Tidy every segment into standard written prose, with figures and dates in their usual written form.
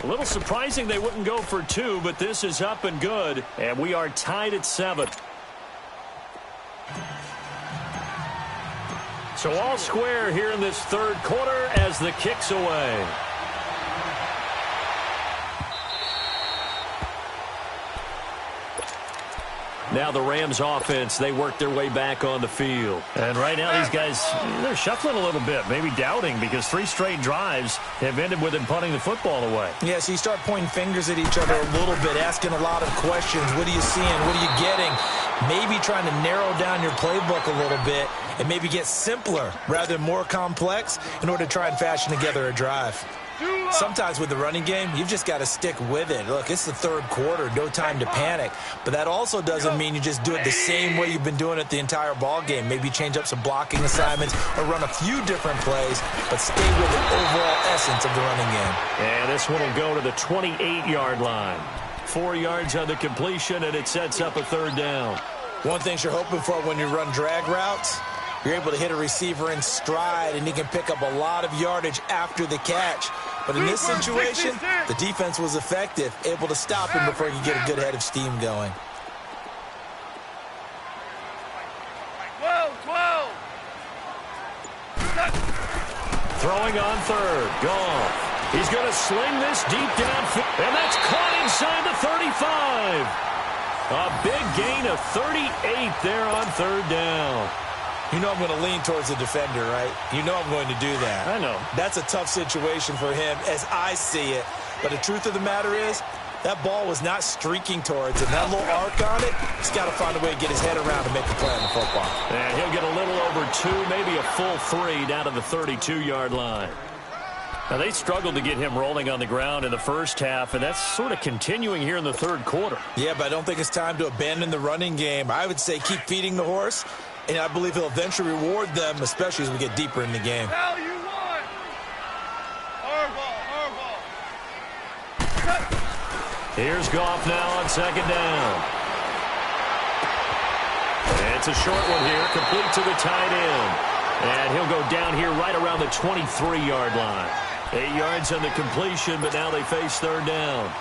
A little surprising they wouldn't go for 2, but this is up and good, and we are tied at 7. So all square here in this third quarter as the kick's away. Now the Rams offense, they work their way back on the field. And right now these guys, they're shuffling a little bit, maybe doubting, because 3 straight drives have ended with them punting the football away. Yeah, so you start pointing fingers at each other a little bit, asking a lot of questions. What are you seeing? What are you getting? Maybe trying to narrow down your playbook a little bit and maybe get simpler rather than more complex in order to try and fashion together a drive. Sometimes with the running game, you've just got to stick with it. Look, it's the third quarter, no time to panic. But that also doesn't mean you just do it the same way you've been doing it the entire ball game. Maybe change up some blocking assignments or run a few different plays, but stay with the overall essence of the running game. And this one will go to the 28-yard line. 4 yards on the completion, and it sets up a third down. One thing you're hoping for when you run drag routes, you're able to hit a receiver in stride, and he can pick up a lot of yardage after the catch. But in this situation, the defense was effective, able to stop him before he could get a good head of steam going. 12. Throwing on third. Goff. He's going to sling this deep downfield, and that's caught inside the 35. A big gain of 38 there on third down. You know I'm going to lean towards the defender, right? You know I'm going to do that. I know. That's a tough situation for him as I see it. But the truth of the matter is, that ball was not streaking towards him. That little arc on it, he's got to find a way to get his head around and make a play on the football. And he'll get a little over 2, maybe a full 3 down to the 32-yard line. Now, they struggled to get him rolling on the ground in the first half, and that's sort of continuing here in the third quarter. Yeah, but I don't think it's time to abandon the running game. I would say keep feeding the horse, and I believe he'll eventually reward them, especially as we get deeper in the game. Here's Goff now on second down. And it's a short one here, complete to the tight end. And he'll go down here right around the 23-yard line. 8 yards on the completion, but now they face third down.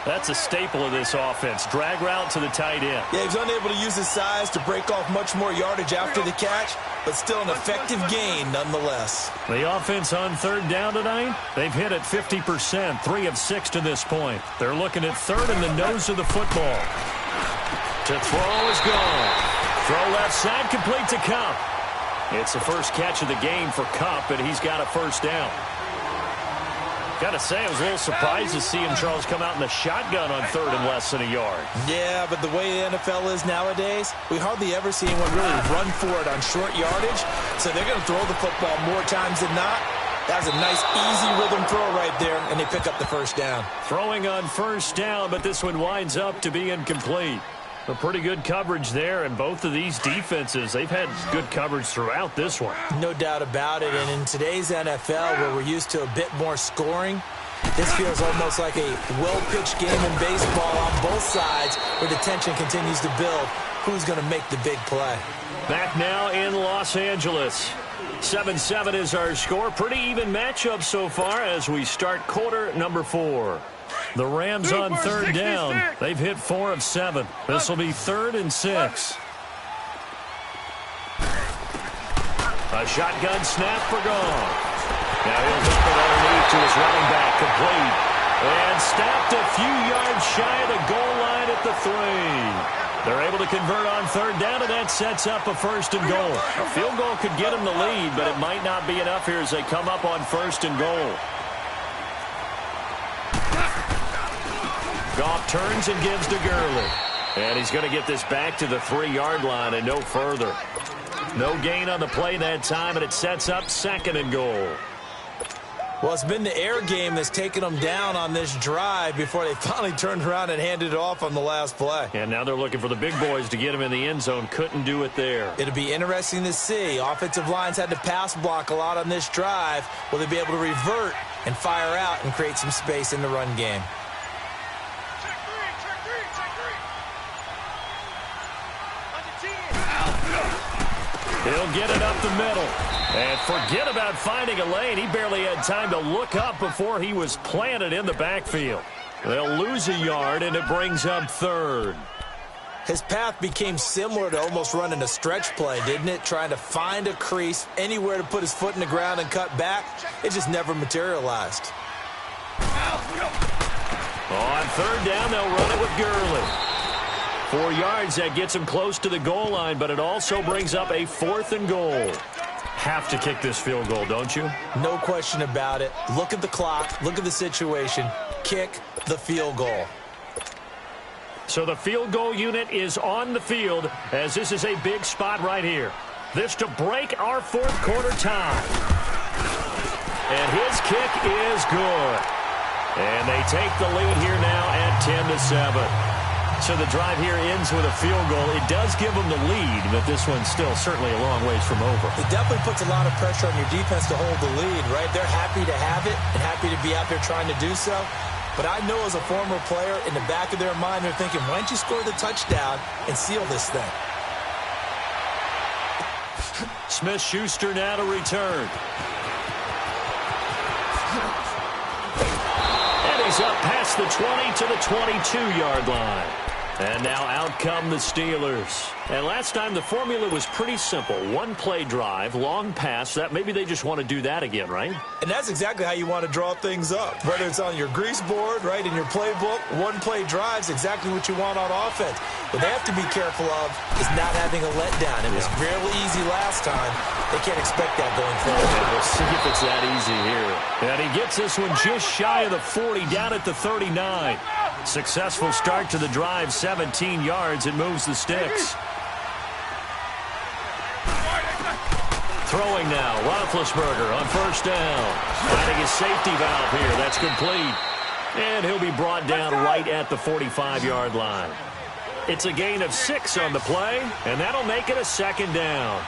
That's a staple of this offense. Drag route to the tight end. Yeah, he's unable to use his size to break off much more yardage after the catch, but still an effective gain nonetheless. The offense on third down tonight, they've hit at 50%, 3 of 6 to this point. They're looking at third in the nose of the football. To throw is gone. Throw left side, complete to Kupp. It's the first catch of the game for Kupp, and he's got a first down. Got to say, I was a little surprised to see him, Charles, come out in the shotgun on third and less than a yard. Yeah, but the way the NFL is nowadays, we hardly ever see anyone really run for it on short yardage. So they're going to throw the football more times than not. That was a nice, easy rhythm throw right there, and they pick up the first down. Throwing on first down, but this one winds up to be incomplete. A pretty good coverage there, and both of these defenses, they've had good coverage throughout this one. No doubt about it, and in today's NFL, where we're used to a bit more scoring, this feels almost like a well-pitched game in baseball on both sides, where the tension continues to build. Who's going to make the big play? Back now in Los Angeles. 7-7 is our score. Pretty even matchup so far as we start quarter number 4. The Rams on third down. They've hit 4 of 7. This will be 3rd and 6. A shotgun snap for Goff. Now he'll dump it underneath to his running back, complete. And snapped a few yards shy of the goal line at the 3. They're able to convert on third down, and that sets up a 1st and goal. A field goal could get them the lead, but it might not be enough here as they come up on 1st and goal. Goff turns and gives to Gurley. And he's going to get this back to the 3-yard line and no further. No gain on the play that time, and it sets up 2nd and goal. Well, it's been the air game that's taken them down on this drive before they finally turned around and handed it off on the last play. And now they're looking for the big boys to get him in the end zone. Couldn't do it there. It'll be interesting to see. Offensive lines had to pass block a lot on this drive. Will they be able to revert and fire out and create some space in the run game? He'll get it up the middle. And forget about finding a lane. He barely had time to look up before he was planted in the backfield. They'll lose a yard, and it brings up third. His path became similar to almost running a stretch play, didn't it? Trying to find a crease, anywhere to put his foot in the ground and cut back. It just never materialized. On third down, they'll run it with Gurley. 4 yards, that gets him close to the goal line, but it also brings up a 4th and goal. Have to kick this field goal, don't you? No question about it. Look at the clock. Look at the situation. Kick the field goal. So the field goal unit is on the field as this is a big spot right here. This to break our 4th quarter tie. And his kick is good. And they take the lead here now at 10-7. So the drive here ends with a field goal. It does give them the lead, but this one's still certainly a long ways from over. It definitely puts a lot of pressure on your defense to hold the lead, right? They're happy to have it and happy to be out there trying to do so. But I know as a former player, in the back of their mind, they're thinking, why don't you score the touchdown and seal this thing? Smith-Schuster now to return. And he's up past the 20 to the 22-yard line. And now out come the Steelers. And last time the formula was pretty simple. 1-play drive, long pass. That maybe they just want to do that again, right? And that's exactly how you want to draw things up. Whether it's on your grease board, right, in your playbook, 1-play drive's exactly what you want on offense. What they have to be careful of is not having a letdown. It was fairly easy last time. They can't expect that going forward. Yeah, we'll see if it's that easy here. And he gets this one just shy of the 40, down at the 39. Successful start to the drive, 17 yards, and moves the sticks. Throwing now, Roethlisberger on first down. Finding his safety valve here, that's complete. And he'll be brought down right at the 45-yard line. It's a gain of 6 on the play, and that'll make it a 2nd down.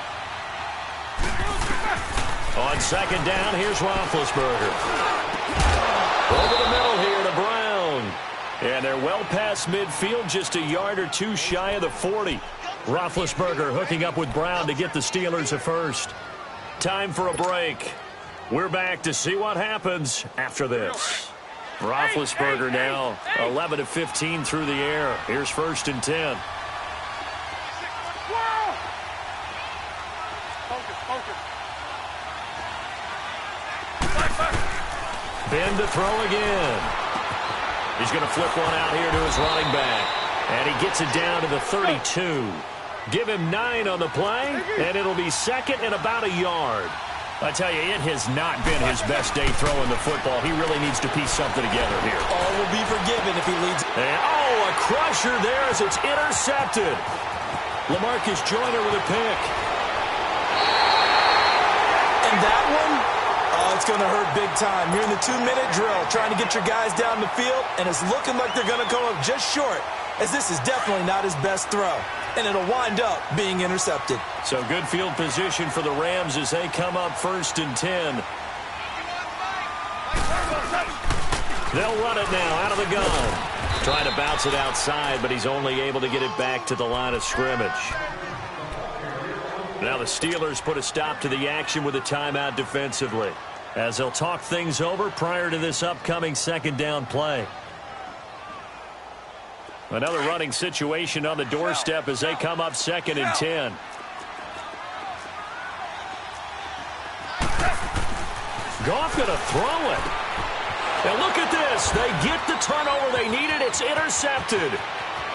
On 2nd down, here's Roethlisberger. Over the middle here to Brown. And they're well past midfield, just a yard or 2 shy of the 40. Roethlisberger hooking up with Brown to get the Steelers a first. Time for a break. We're back to see what happens after this. Roethlisberger now 11 of 15 through the air. Here's 1st and 10. Ben to throw again. He's going to flip one out here to his running back. And he gets it down to the 32. Give him 9 on the play, and it'll be 2nd and about a yard. I tell you, it has not been his best day throwing the football. He really needs to piece something together here. All will be forgiven if he leads. And, a crusher there as it's intercepted. LaMarcus Joyner with a pick. And that one, it's going to hurt big time. You're in the 2-minute drill, trying to get your guys down the field, and it's looking like they're going to come up just short, as this is definitely not his best throw. And it'll wind up being intercepted. So good field position for the Rams as they come up 1st and 10. They'll run it now out of the gun. Trying to bounce it outside, but he's only able to get it back to the line of scrimmage. Now the Steelers put a stop to the action with a timeout defensively, as they'll talk things over prior to this upcoming 2nd down play. Another running situation on the doorstep as they come up 2nd and 10. Goff going to throw it. And look at this. They get the turnover they needed. It's intercepted.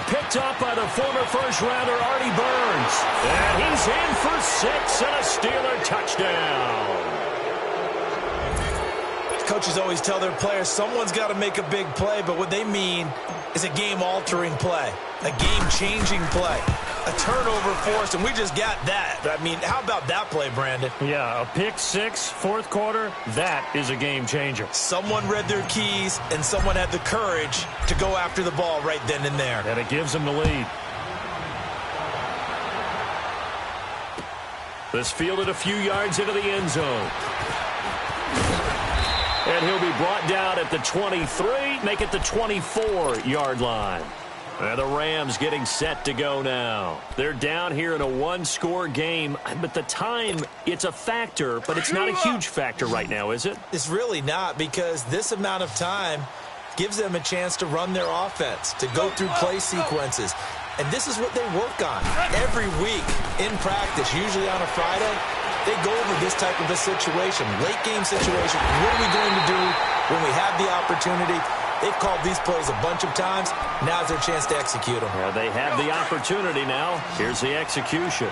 Picked up by the former first-rounder Artie Burns. And he's in for 6 and a Steeler touchdown. Coaches always tell their players someone's got to make a big play, but what they mean is a game-altering play, a game-changing play, a turnover force, and we just got that. I mean, how about that play, Brandon? Yeah, a pick 6, 4th quarter, that is a game-changer. Someone read their keys, and someone had the courage to go after the ball right then and there. And it gives them the lead. This fielded a few yards into the end zone. And he'll be brought down at the 23, make it the 24-yard line. And the Rams getting set to go now. They're down here in a one-score game, but the time, it's a factor, but it's not a huge factor right now, is it? It's really not, because this amount of time gives them a chance to run their offense, to go through play sequences. And this is what they work on every week in practice, usually on a Friday. They go over this type of a situation, late game situation. What are we going to do when we have the opportunity? They've called these plays a bunch of times. Now's their chance to execute them. Yeah, they have the opportunity now. Here's the execution.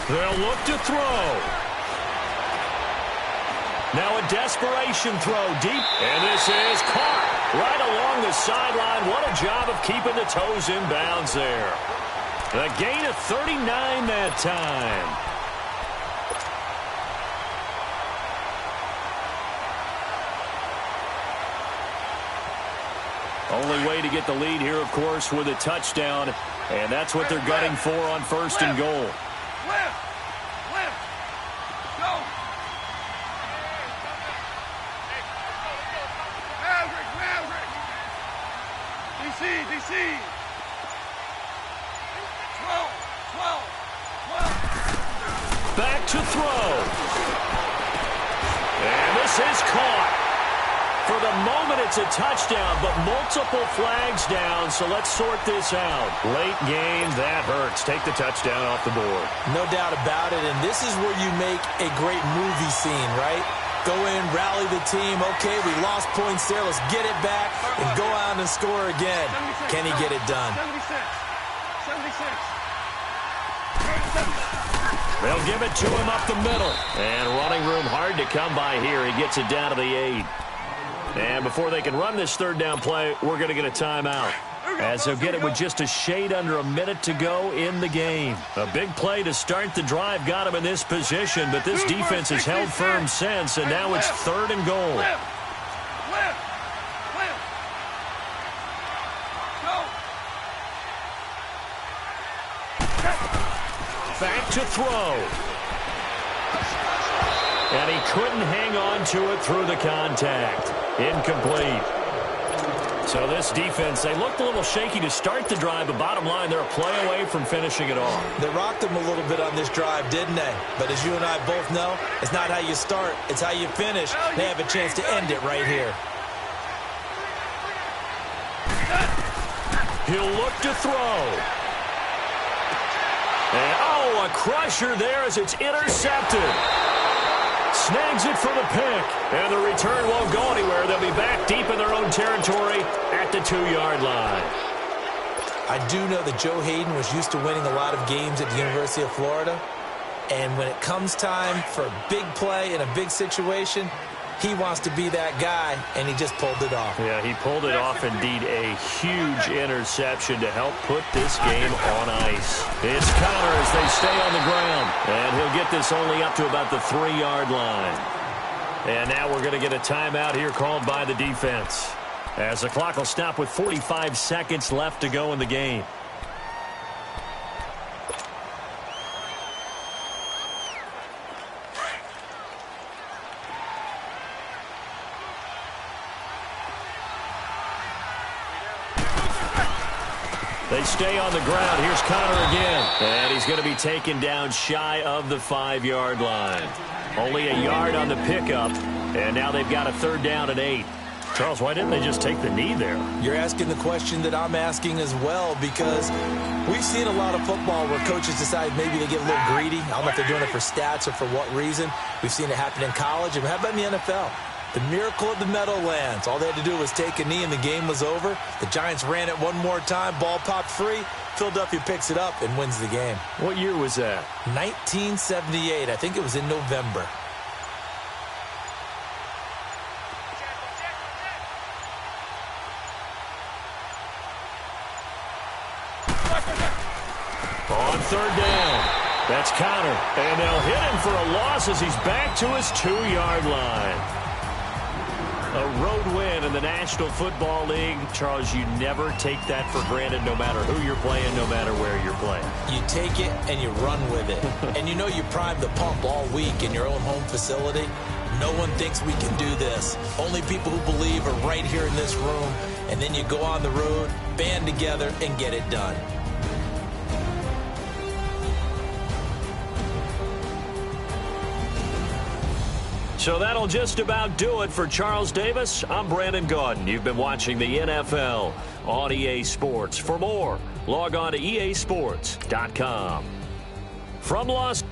They'll look to throw. Now a desperation throw deep, and this is caught right along the sideline. What a job of keeping the toes in bounds there. A gain of 39 that time. Only way to get the lead here, of course, with a touchdown, and that's what they're gunning for on 1st and goal. Back to throw. And this is caught. For the moment, it's a touchdown, but multiple flags down, so let's sort this out. Late game, that hurts. Take the touchdown off the board. No doubt about it, and this is where you make a great movie scene, right? Go in, rally the team. Okay, we lost points there. Let's get it back and go out and score again. Can he get it done? 76. They'll give it to him up the middle. And running room hard to come by here. He gets it down to the 8. And before they can run this third down play, we're going to get a timeout. As they'll get it with just a shade under a minute to go in the game. A big play to start the drive got him in this position, but this defense has held firm since, and now it's 3rd and goal. Back to throw. And he couldn't hang on to it through the contact. Incomplete. So this defense, they looked a little shaky to start the drive, but bottom line, they're a play away from finishing it off. They rocked them a little bit on this drive, didn't they? But as you and I both know, it's not how you start, it's how you finish. They have a chance to end it right here. He'll look to throw. And, oh, a crusher there as it's intercepted. Snags it for the pick. And the return won't go anywhere. They'll be back deep in their own territory at the 2-yard line. I do know that Joe Hayden was used to winning a lot of games at the University of Florida. And when it comes time for a big play in a big situation, he wants to be that guy, and he just pulled it off. Yeah, he pulled it off, indeed. A huge interception to help put this game on ice. It's Connor as they stay on the ground, and he'll get this only up to about the 3-yard line. And now we're going to get a timeout here called by the defense, as the clock will stop with 45 seconds left to go in the game. They stay on the ground. Here's Connor again. And he's going to be taken down shy of the 5-yard line. Only a yard on the pickup. And now they've got a 3rd down and 8. Charles, why didn't they just take the knee there? You're asking the question that I'm asking as well, because we've seen a lot of football where coaches decide maybe they get a little greedy. I don't know if they're doing it for stats or for what reason. We've seen it happen in college. And how about in the NFL? The miracle of the Meadowlands. All they had to do was take a knee and the game was over. The Giants ran it one more time. Ball popped free. Philadelphia picks it up and wins the game. What year was that? 1978. I think it was in November. On 3rd down. That's Connor. And they'll hit him for a loss as he's back to his 2-yard line. A road win, and the National Football League, Charles, you never take that for granted no matter who you're playing, no matter where you're playing. You take it and you run with it. And you know you primed the pump all week in your own home facility. No one thinks we can do this. Only people who believe are right here in this room. And then you go on the road, band together, and get it done. So that'll just about do it for Charles Davis. I'm Brandon Gaudin. You've been watching the NFL on EA Sports. For more, log on to easports.com. From Los